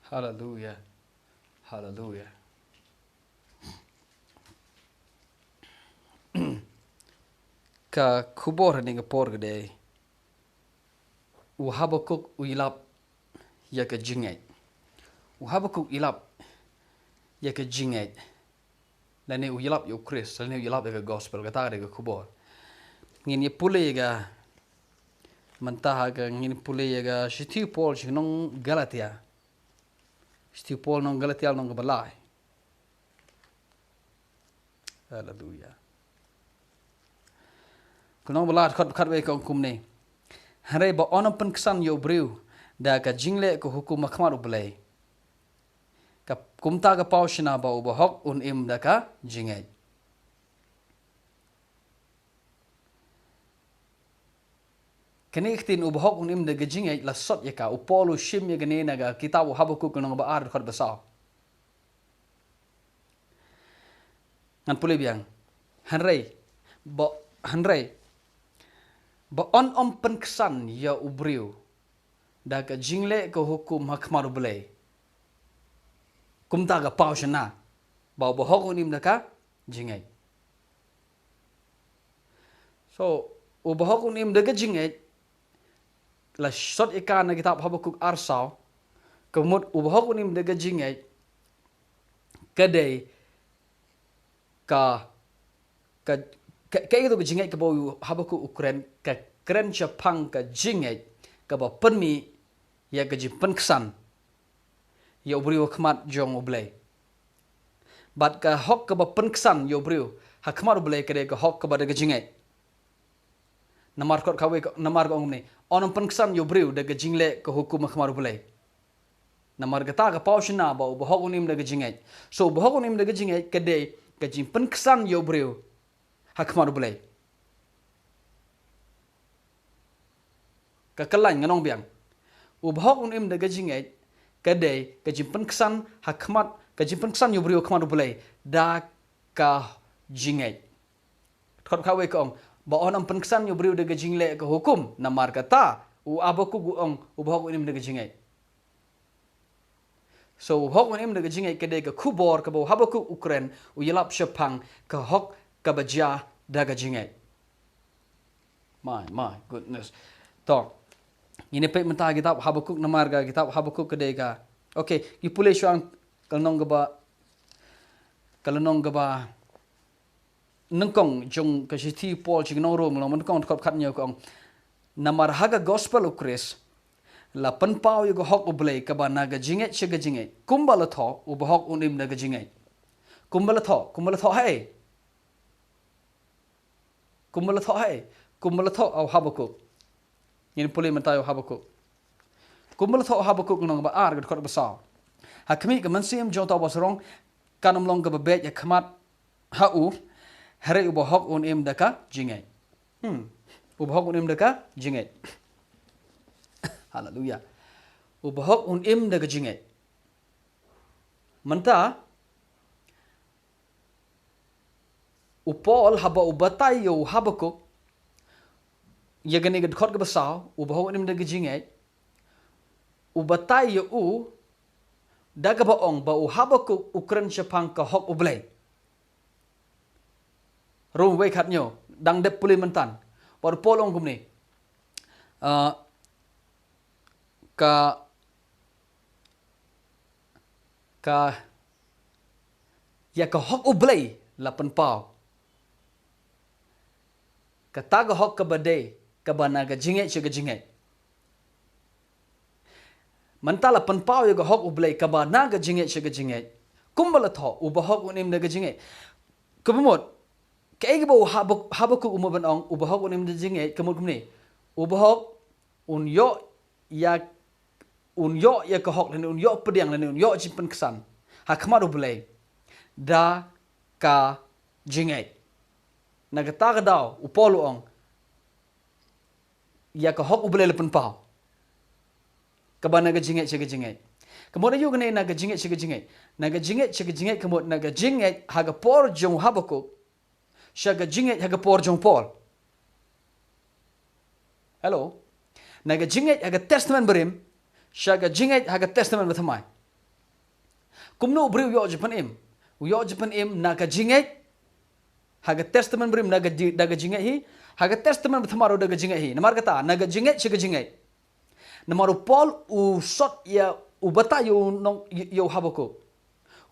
Hallelujah. Hallelujah. Ka kubor ni ngapor gede. Habakuk ialap ya ka JINGNGEIT. Habakuk ialap ya ka JINGNGEIT. Lani ialap yo Chris, lani ialap ya ka gospel kata ka kubor. Ngini pule ga mentah ga ngini pule ga sitiu Paul nong Galatia. Sitiu Paul nong Galatia nong Blei. Hallelujah. Kunong Blei khat we ka hukum ni. Hare ba onam pynksan yo briew da ka jingleh ko hukum makmar Blei. Ka kumta ka pau shynna ba ubahok im da ka JINGNGEIT. Kani ikhtin ubahok im da ka JINGNGEIT la sot ya ka upolu shim ya gane na ga kitab Habakuk kunong ba ar khat basaw. Ngan puli biang hanrei ba on pynksan ya ubriu da ka jingleh ko hukum hakmar Blei. Kumta ka pau shynna ba ubahok im da ka JINGNGEIT. So ubahok im da ka JINGNGEIT la sot ikan na kitab Habakuk arsaw kemud ubahok im da ka JINGNGEIT kadai ka itu JINGNGEIT ka bau Habakuk ukren ka keren shaphang ka JINGNGEIT ka ba penmi ya ka pynksan ya ubriu khmat jong Blei. Bat ka hok ka ba pynksan ya ubriu hakmar Blei kadai ka hok ka ba da ka JINGNGEIT. Namar kot kawe namar ko ngumni onam pynksan yo briew daga jingleh ko hukum khmar Blei. Namar gata ka pau shynna ba ubahok unim daga JINGNGEIT. So ubahok unim daga JINGNGEIT kadai ka pynksan yo briew hakmar Blei. Ka kalan nganong biang. Ubahok unim daga JINGNGEIT kadai ka pynksan hakmat ka pynksan yo briew khmar Blei da ka JINGNGEIT. Kot kawe ko ba onam pynksan yo briew daga jingleh ko hukum namar kata Habakuk ubahok unim daga JINGNGEIT. So ubahok unim daga JINGNGEIT kadai ka kubor ka ba Habakuk ukren ialap shaphang ka hok ka baja daga JINGNGEIT. My goodness. Thoh ini pe mentah kitab Habakuk namar ga kitab Habakuk kadai ka. Okay, ipule syang kalnong gaba nengkong jong ka sitiu Paul nong rom lo nengkong kop khat nyo kong namar haga gospel ukris la penpau yo hok Blei ka ba naga JINGNGEIT shiga JINGNGEIT kumba la thoh ubahok unim naga JINGNGEIT kumba la thoh hey au Habakuk ini pulih mentayo Habakuk kumba la thoh Habakuk nong ba ar kot basaw hakmi ka mansim jong taw basrong kanam long ka babet ya khmat haduh hare ubahok im da ka JINGNGEIT. Ubahok im da ka JINGNGEIT. Hallelujah. Ubahok im da ka JINGNGEIT. Manta upol haba batai yo Habakuk ya gani gad khot ka basaw ubahok im da ka JINGNGEIT. Batai yo da ka baong ba Habakuk ukren shaphang ka hok Blei. Rum wei khat nyo dang dep puli mentan par polong kumni ka ya ka hok Blei la penpau ka taga hok ka bade ka banaga JINGNGEIT shiga JINGNGEIT mantala penpau ya ka hok Blei ka banaga JINGNGEIT shiga JINGNGEIT kumbala thoh ubahok unim naga JINGNGEIT kumot kaya ba Habakuk umaban ang ubahok unim da JINGNGEIT kamot kumni ubahok unyo ya ka hok lan unyo pediang lan unyo pynksan hakmar Blei da ka JINGNGEIT nagata ka daw upolo ang ya ka hok Blei la penpau ka ba naga JINGNGEIT shiga JINGNGEIT kamot ayo ganay naga JINGNGEIT shiga JINGNGEIT kamot naga JINGNGEIT haga por jong Habakuk shaga JINGNGEIT haga por jong Paul. Hello. Naga JINGNGEIT haga testament barim shaga JINGNGEIT haga testament thymmai. Kumno briew yo jingpynim. Yo jingpynim naga jingngeit. Haga testament barim naga jingngeit hi. Haga testament thamaro naga jingngeit hi. Namar kata naga jingngeit shiga jingngeit. Namaru Paul u sot ya u batai yo Habakuk.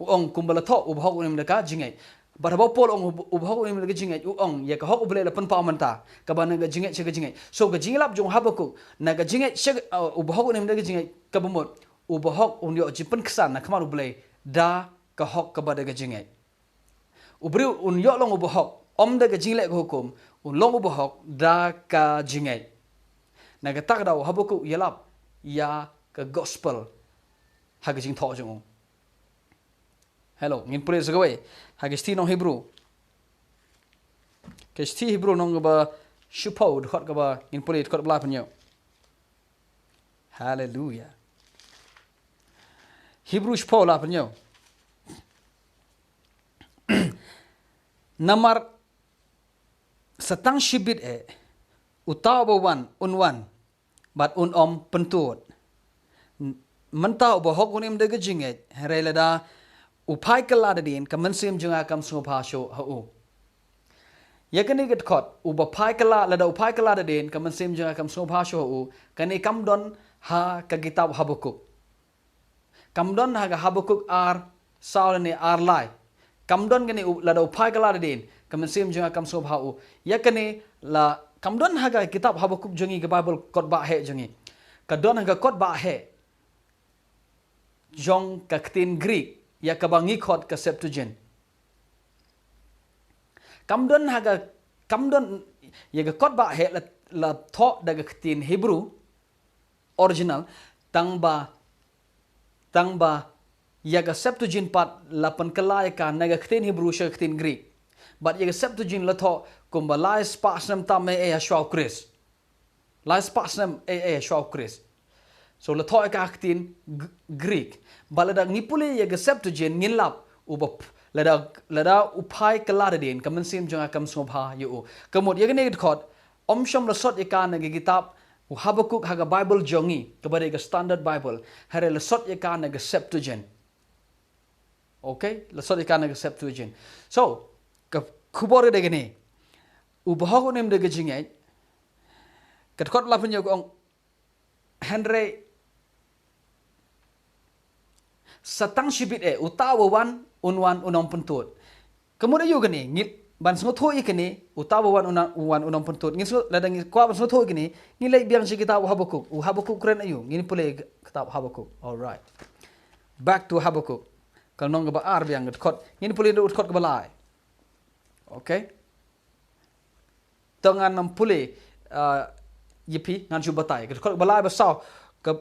Ong kumba thoh u bahok unim naga jingngeit. Barabau Paul ong u bahok unim naga jingngeit u ong ya ka hok u Blei la pen pa manta. Ka ba naga jingngeit shiga jingngeit. So ga jinglap jong Habakuk naga jingngeit shiga u bahok unim naga jingngeit ka bumut u bahok un yo pynksan na kamaru Blei da ka hok ka ba naga jingngeit. U briew un yo long u bahok om daga jingleh ka hukum un long u bahok da ka jingngeit. Naga tak daw Habakuk ialap ya ka gospel haga jing thoh jong. Hello, ngin pulih segawai. Haga sti nong Hebrew. Ke sti Hebrew nong ba shupau dekat ka ba ngin pulih dekat belah penyo. Hallelujah. Hebrew shupau lah penyo. Namar setang shibit utaw bawan unwan bat om pentut. Mentau bahok unim daga jingngeit herelada upai kaladadin kamansim junga kam sngopasho hau. Yakani get kot ubapai kala lada upai kaladadin kamansim junga kam sngopasho hau kani kamdon ha ka kitab Habakuk. Kamdon ha ga Habakuk ar saulani ar lai. Kamdon gani lada upai kaladadin kamansim junga kam sngopau. Yakani la kamdon ha ga kitab Habakuk jungi ke Bible kot ba he jungi. Kadon ha ga kot ba he jong ka ketin Greek ya ka bangi khot ka Septuagint. Kamdon haga kamdon ya ga kot ba he la thoh daga ketin Hebrew original tangba ya ga Septuagint pat lapan kelai ka naga ketin Hebrew sha ketin Greek. But ya ga Septuagint la thoh kumba lai spasnam thymmai shau Chris. Lai spasnam shau Chris. So la thoh ka ketin Greek. Balada ngipuli ya ga Septuagint ngilap ubap lada upai kaladadin kamansim junga kam sngopha yo. Kamut ya gane khot omshom la sot yakan na kitab Habakuk haga Bible jongi kabare ga standard Bible hare la sot yakan na ga Septuagint. Okay, la sot yakan na ga Septuagint. So ka khubore de gane ubahok unim de ga jingngeit kat khot la penyo ong Henry satang shibit utawawan unwan unom pentut. Kemudian juga ni ngit ban semua thoh ikini utawawan unom pentut. Ngin ladang kwa ban semua thoh ikini ngilai biang si kitab Habakuk. Habakuk keren ayu. Ngini pulih kitab Habakuk. Alright. Back to Habakuk. Kalau nong ba ar biang kot. Ngini pulih dut kot ke balai. Okay. Tangan nam pulih yipi ngan ju batai. Kot balai basau ke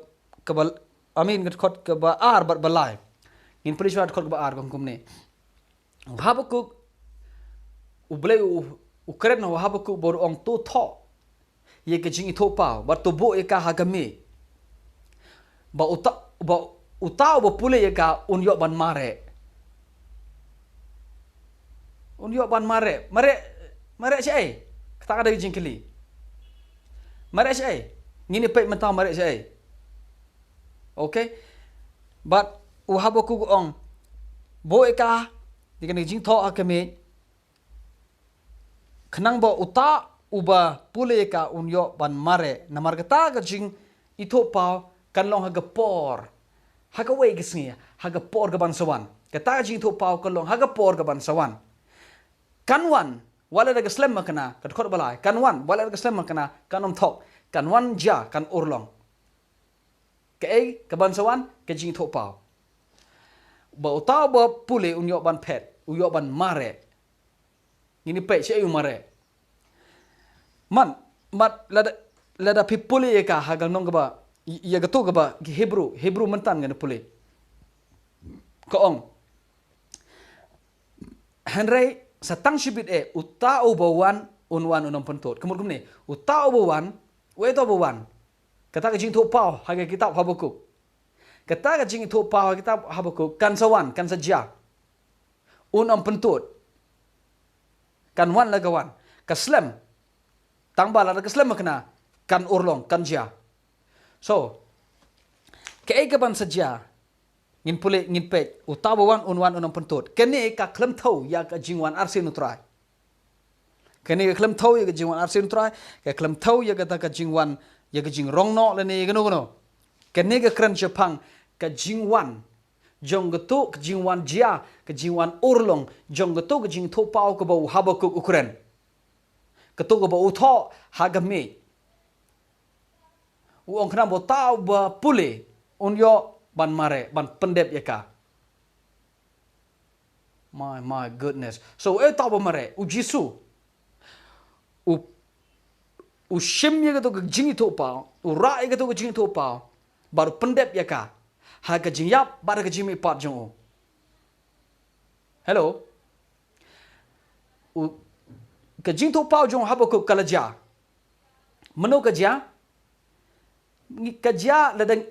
amin kot ke ba ar bat balai. Ngin pulih suat kot ke ba ar hukum ni. Habakuk u Blei u keren na Habakuk boru ong thoh. Ye ke jing itho pau ba to bo e ka hagame. Ba utau ba pulih ye ka un yo ban mare. Un yo ban mare. Mare si kata ada jingkeli. Mare si ngini pe mentau mare si okay, but u Habakuk ong bo eka dikani jing thoh akame khnang bo uta uba pule eka unyo ban mare namar kata ga jing itho pau kan long haga por haga wei gisngi haga por ga ban sawan kata jing itho pau kan long haga por ga ban sawan kanwan wala daga slem makana kat khot balai kanwan wala daga slem makana kanom thoh kanwan ja kan urlong ke kabansawan ke jing tho pau ba utau ba pule unyo ban pet unyo ban mare ngini pe che yu mare man mat lada pipule ye ka hagal nong ba ya gato ga ba Hebrew mentan ngene pule ko ong Henry satang shibit utau bawan unwan unom pentot kemur ni utau bawan we to bawan kata ka jing tho pau haga kitab Habakuk. Kata ka jing tho pau kitab Habakuk kan sawan kan saja. Unom pentut. Kan wan la kawan. Kaslem. Tangba la kaslem makna kan urlong kan ja. So ke ban saja ngin pule ngin pet utabawan unwan unang pentut kene ka klem thoh ya ka jingwan arsin utrai kene ka klem thoh ya ka jingwan arsin utrai ka klem thoh ya ka jingwan ya ka jing rong no le ne gano kene ka kran shaphang ka jingwan jong getu ka jingwan jia ka jingwan urlong jong getu ka jing thoh pau ka bau Habakuk ukren ketu ka bau thoh hagame uong kena bo tau ba pule unyo ban mare ban pendep yaka my goodness so tau ba mare u jisu u shim ye to jing to pa u ra ye to jing to pa baru pendep yaka ha ka jing yap bar ka jing mi pat jong hello u ka jing to pa jong Habakuk kalaja meno ka ja ladang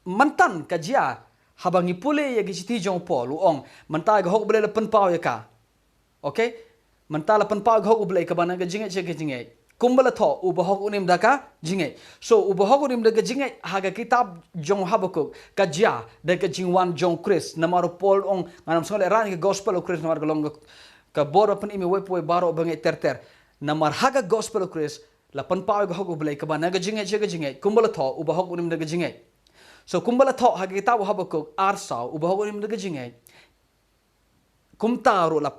mantan kajia habangi pule ya giti jong pol uong manta ga hok bele pen pau ya ka okay manta la pen pau hok bele ka bana ga jinge che ga jinge kumbala thoh u bahok unim daka jinge so u bahok unim daga jinge haga kitab jong Habakuk kajia daga jingwan jong Chris namar pol ong manam sole ran ga gospel of Chris namar galong ka boro pen imi wepo baro bangai terter namar haga gospel of Chris la pen pau ga hok bele ka bana ga jinge che ga jinge kumbala thoh u bahok unim daga jinge so kumbala thoh hagi kitab Habakuk arsau ubah unim daga jingai kumtaru la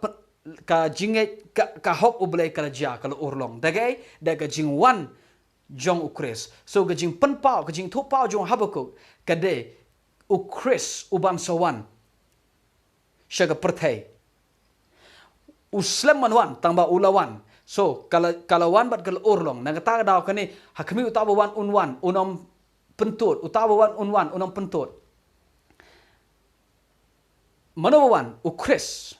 ka jingai ka hok ublei kala ja kala urlong daga jingwan jong ukris so ga jing pen pau ka jing thoh pau jong Habakuk kade ukris uban sawan shaga perthai usleman wan tangba ulawan so kalawan bat kala urlong nagata daw kani hakmi utabawan unwan unom pentut utabawan unwan unang pentut manowan ukris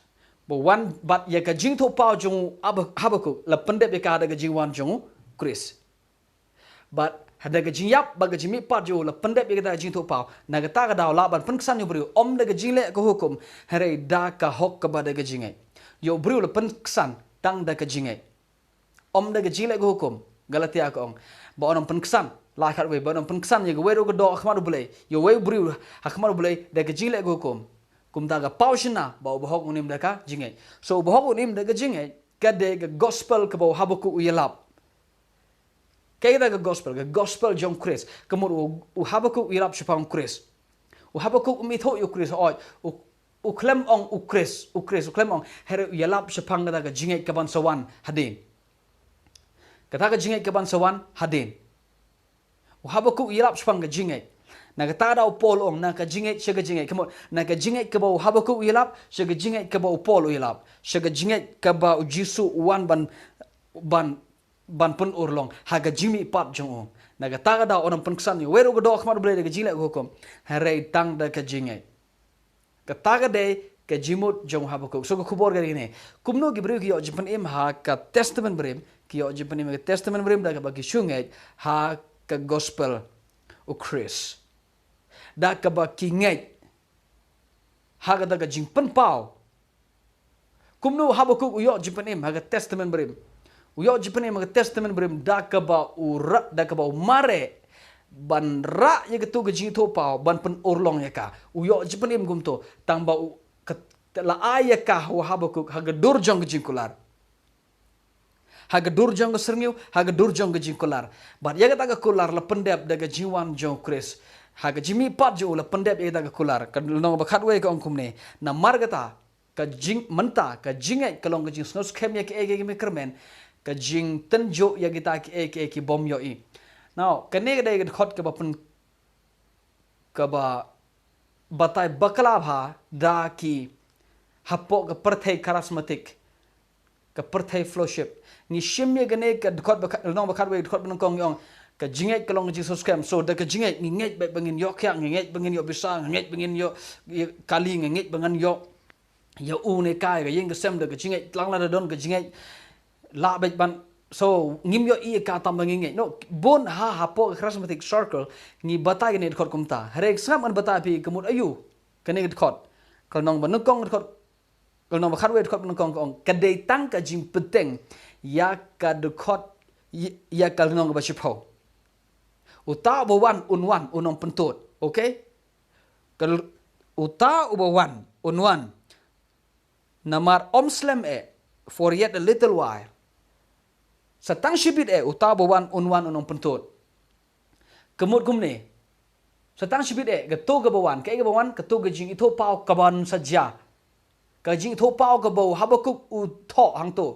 wan bat ya ka jing thoh pau jong Habakuk la pendep ya ka daga jingwan jong Chris but hadaga jing yap baga jimi pat jo la pendep ya daga jing thoh pau nagata ka daw la ban pynksan yo briew om daga jingleh ko hukum hare da ka hok ka ba daga jingai yo briew la pynksan tang daga jingai om daga jingleh ko hukum Galatia ko ong ba onam pynksan la khat we banam pynksan ye we ro go do akhmaru Blei yo we briew akhmaru Blei daga jingleh ko hukum kum daga pau shynna ba bahok unim daga jingai so bahok unim daga jingai kade ga gospel ka ba Habakuk ialap kay daga gospel jong Chris kamur u Habakuk ialap shaphang Chris u Habakuk mi thoh yo Chris oi u klem ong u Chris u klem ong her ialap shaphang daga jingai ka ban sawan hadin kata ga jingai ka ban sawan hadin u Habakuk ialap shaphang ga jingai nagata daw pol ong naka jingai shaga jingai kamo naka jingai ka ba Habakuk ialap shaga jingai ka ba pol ialap shaga jingai ka ba jisu wan ban pun urlong haga jimi pat jong nagata daw onam pynksan yo wero go do khmar Blei daga jingleh hukum hare tang daga jingai kata ga de ka jimut jong Habakuk so ko khubor ga ni kumno gi breu ki yo jingpynim ha ka testament brim ki yo jingpynim ka testament brim daga ba ki shynngeit ha ka gospel o Chris da ka ba kinget haga daga jingpen pau kumno Habakuk uyo jingpynim haga testament brim uyo jingpynim haga testament brim da ka ba ura da ka ba mare ban ra ye getu ga jing thoh pau ban pen urlong ya ka uyo jingpynim gumto tang ba la ayaka wa Habakuk haga durjong jingkular haga durjong serngeu haga durjong jingkular bat ya ga kular la pendep daga jiwan jong Chris haga jimi pat jo la pendep ye daga kular kan no ba khat we ka ongkum ne na margata ka jing menta ka jingai kalong ka jing snos kem ye ke me kermen ka jing tenjo ya kita ke bom yo i now kane ga dai khot ka ba pen ka ba batai bakla bha da ki hapo ka perthai charismatic ka perthai fellowship ni shimye gane ka khot ba no ba khat we khot ban kong yong ka jingai kalong Jesus kem so da ka jingai ngai ba bangin yo kya ngai bangin yo bisa ngai bangin yo kali ngai bangan yo u ne kai ga yeng ka sem da ka jingai tlang la don ka jingai la ba ban so ngim yo I ka tam bangin ngai no bon ha po charismatic circle ni batai ne khot kumta harek sam an batai pi kamut ayu kane khot kalong ban kong khot kalong ba khat we khot ban kong ka dei tang ka jing peteng ya ka de khot ya kalong ba shipho utabawan unwan unong pentut okay kal uta ubawan unwan namar omslem for yet a little while. Satang shibit uta ubawan unwan unong pentut. Kemut kumne. Satang shibit getu gabawan ketu gejing itu pau kaban saja. Gejing itu pau gabau Habakuk u thoh hang tu.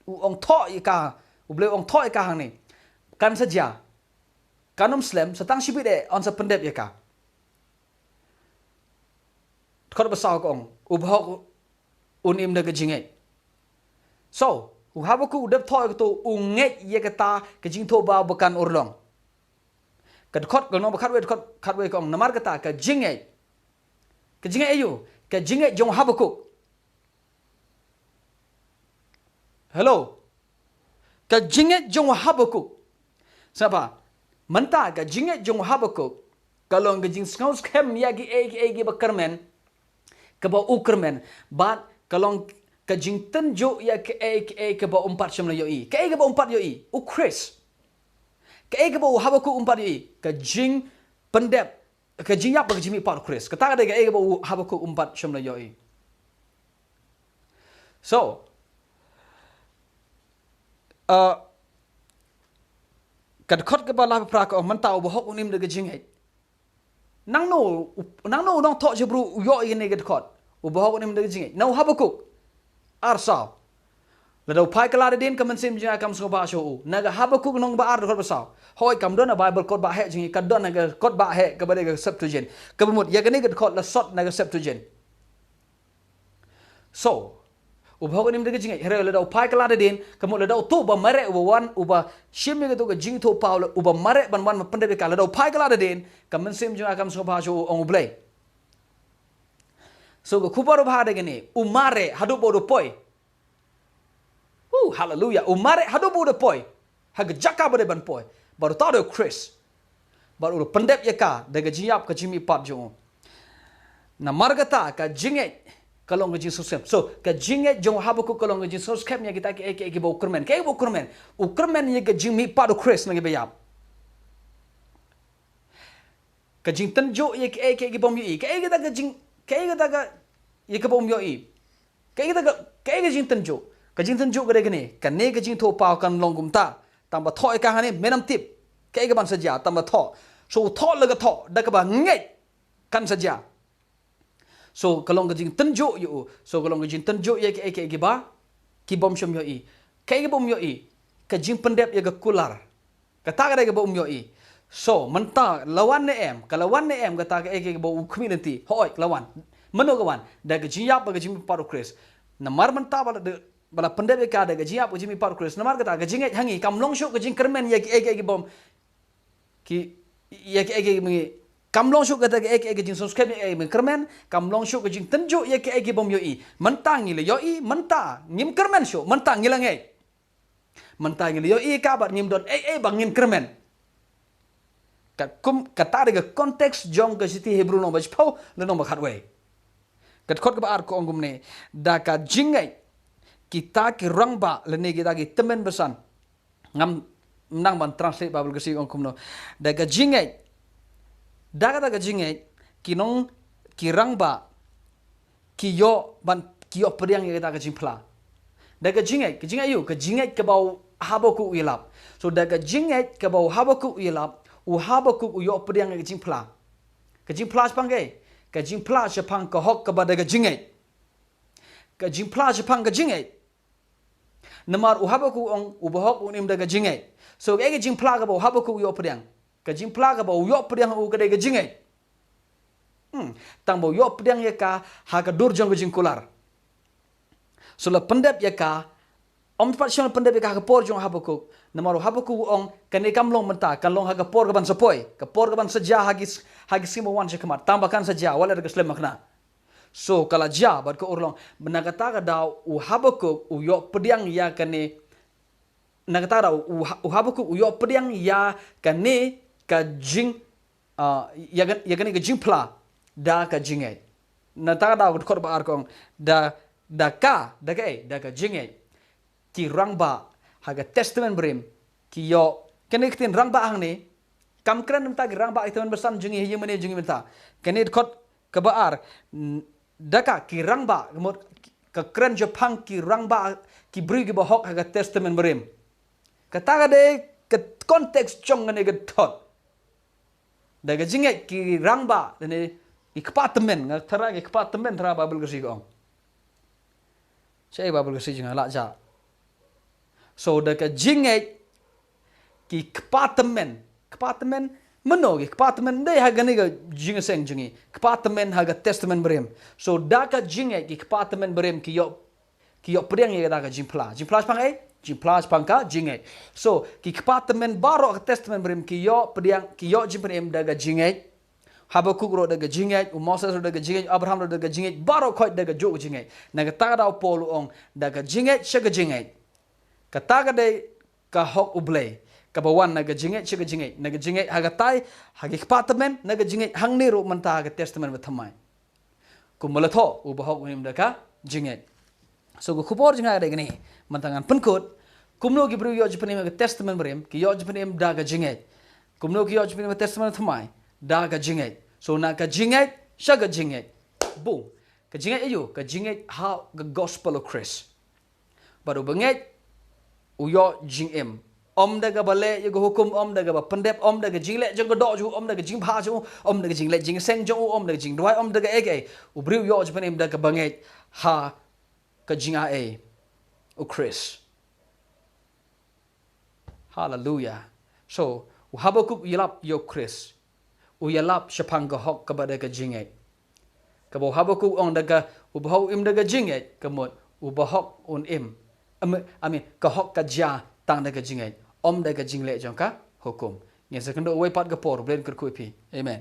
U ong thoh ika u Blei ong thoh ika hang ni. Kan saja. Kanum slem satang shibit on sa pendep ika. Khot basau kong ubhok unim da gejing So, Habakuk udap thoh tu unget ye kata gejing thoh ba bukan urlong. Kad khot galno khat we kong namar kata ka jingngeit ayu ka jingngeit jong Habakuk. Hello. Ka jingngeit jong Habakuk. Siapa? Menta ka jingngeit jong Habakuk. Kalau ngejing skaus kem yagi egi bakermen ke ba ukermen bat kalau ka jing tenjo ya ke ba umpat shemla yoi. Ke ba umpat yoi. Ukris. Ke ba Habakuk umpat yoi. Ka jing pendep ka jing yap ka jimi pat Chris. Kata ada ke ba Habakuk umpat shemla yoi. So, kad khot ke ba la pra ka menta ubhok unim de jingai. Nang no nang thok jebru yo ini kad khot. Ubhok unim de jingai. Nau Habakuk arsa. Ladau pai kala den kam sim jinga kam so ba sho. Naga Habakuk nong ba ar khot basau. Hoi kam don Bible kot ba he jingi kad don naga kot ba he ka ba de Septuagint. Kabumut ya gani kad khot la sot naga Septuagint. So, ubhok unim de jingai. Here ladau pai kala den kamut ladau tu ba mare uban uba shim ni to ka jing to paul uba mare ban wan pendek kala ladau pai kala den kam sim jinga kam so ba sho ong Blei. So ko kuparo ba de gani umare haduh bodo poi. Hallelujah. Umare haduh bodo poi. Hag jaka bode ban poi. Baru tahu Chris. Baru pendep ya ka daga jiap ka jimi pat jong. Na margata ka jinget kalau ngejing susem. So ka jinget jong Habakuk kalau ngejing susem ya kita ke ba ukermen. Ke ba ukermen. Ukermen ya ka jimi pat Chris nang bayap. Ka jing tenjo ya ke bom yi. Ke kita ka jing ya ka bom yi. Ke jing tenjo. Ka jing tenjo ka gani. Ka ne ka jing tho pau kan longum ta. Tambah thoh ka hane menam tip. Ke ban saja tambah thoh. So thoh laga thoh da ka ba ngai kan saja. So kalau ngajing tenjo yu. So kalau ngajing tenjo ya ke ba ki bom syam yo i. Ke bom yo i. Ka jing pendep ya ka kular. Kata ka bom yo i. So menta lawan ne em. Kalau lawan ne em kata ke ba ukmi nanti. Hoi lawan. Mano kawan. Da ka jing yap ka jing paru Chris. Namar menta bala pendep ka da ka jing yap ka jing paru Chris. Namar kata ka jing hangi kam long shuk ka jing kermen ya ke bom ki ya ke kam long shuk kata ke jing subscribe kermen kam long shuk ke jing tenjo ya ke bom yoi mentang ngile yoi menta ngim kermen shuk mentang ngilangai mentang ngile yoi kabar ngim dot bangin kermen kata ada konteks jong ke siti Hebrew no baj pau le no bakhat we kat khot ka ar ko ongum ne da ka jingai kita ki rangba le ne kita ki temen besan ngam nang ban translate Bible ke si ongkum no da ka jingai daga jinget kinong kirangba kiyo periang yang kita kejimpla. Daga jinget yu ke jinget ke bau Habakuk ialap. So daga jinget ke bau Habakuk ialap Habakuk yo periang yang kejimpla. Kejimpla sepangai. Kejimpla shaphang ke hok ke daga jinget. Kejimpla shaphang ke jinget. Namar Habakuk ong ubahok unim daga jinget. So kejimpla ke bau Habakuk yo periang. Kajing plaga bau yo pedang u kedai kajing tang bau yo pedang ya ka ha ka dur jong kajing kular. So la pendep ya ka pat shon pendep ya ka por jong Habakuk. Namaro Habakuk ong kane kam long menta kan long ha ka por ka ban sapoi. Ka por ka ban saja hagis simo wan shekamat. Tambahkan saja wala ka slem makna. So kala ja bad ko urlong benagata ka daw u Habakuk u yo pedang ya kane nagata daw u Habakuk u yo pedang ya kane ka jing ya gani ka jing pla da ka jingai na ta da ko ba ar kong da ka jingai ki rangba ha ga testament brim ki yo kani tin rangba ang ni kam kran ta ki rangba iteman besan jingi hi mene jingi menta kani khot kebaar daka ki rangba kemut ke keren Jepang ki rangba ki briew ki bahok haga testament barim. Kata de ke konteks chong ne ke thot. Daga jinget ki rangba ne ikpatemen ngakthara ikpatemen thara babel gasi gong. Saya babel gasi jinga lakja. So daga jinget ki kepatemen meno ki kepatemen dai haga ni ga jingeseng jingi kepatemen haga testament barim. So daka jinget ki kepatemen barim ki yo pedang ye daga jimpla pang jimpla pangka jinget. So ki kepatemen baro ka testament barim ki yo pedang ki yo jingpynim daga jinget. Habakuk ro daga jinget, Moses ro daga jinget, Abraham ro daga jinget, baro khoi daga jog jinget. Naga tagadaw polo ong daga jinget shaga jinget. Kataga de ka hok Blei. Kabawan naga jinget haga tai hagi kepatemen naga jinget hang niru menta haga testament with thymmai. Kumba thoh bahok unim daka jinget. So go kupor jinga ada gini mentangan penkut kumno ki briew yo jingpynim haga testament barim ki yo jingpynim daga jinget. Kumno ki yo jingpynim testament thymmai daga jinget. So naga jinget shaga jinget. Boom. Ka jinget ayo ka jinget how the gospel of Christ. Baru benget uyo jingim. Om daga bale yo hukum om daga ba pendep om daga jingleh jeng do ju om daga jingpha ju om daga jingleh jingseng ju om daga jingdwai om daga ege u briew yo jingpynim daga banget ha ka jinga o Chris. Hallelujah. So Habakuk ialap yo Chris. U ialap shaphang hok ka daga jinget. Ka bo Habakuk on daga u bahau im daga jinget kamot u bahok on im. Amin ka hok ka ja tang daga jinget. Om daga jingleh jongka hukum. Yang sekendo way pat gapor blen kerkuipi. Amen.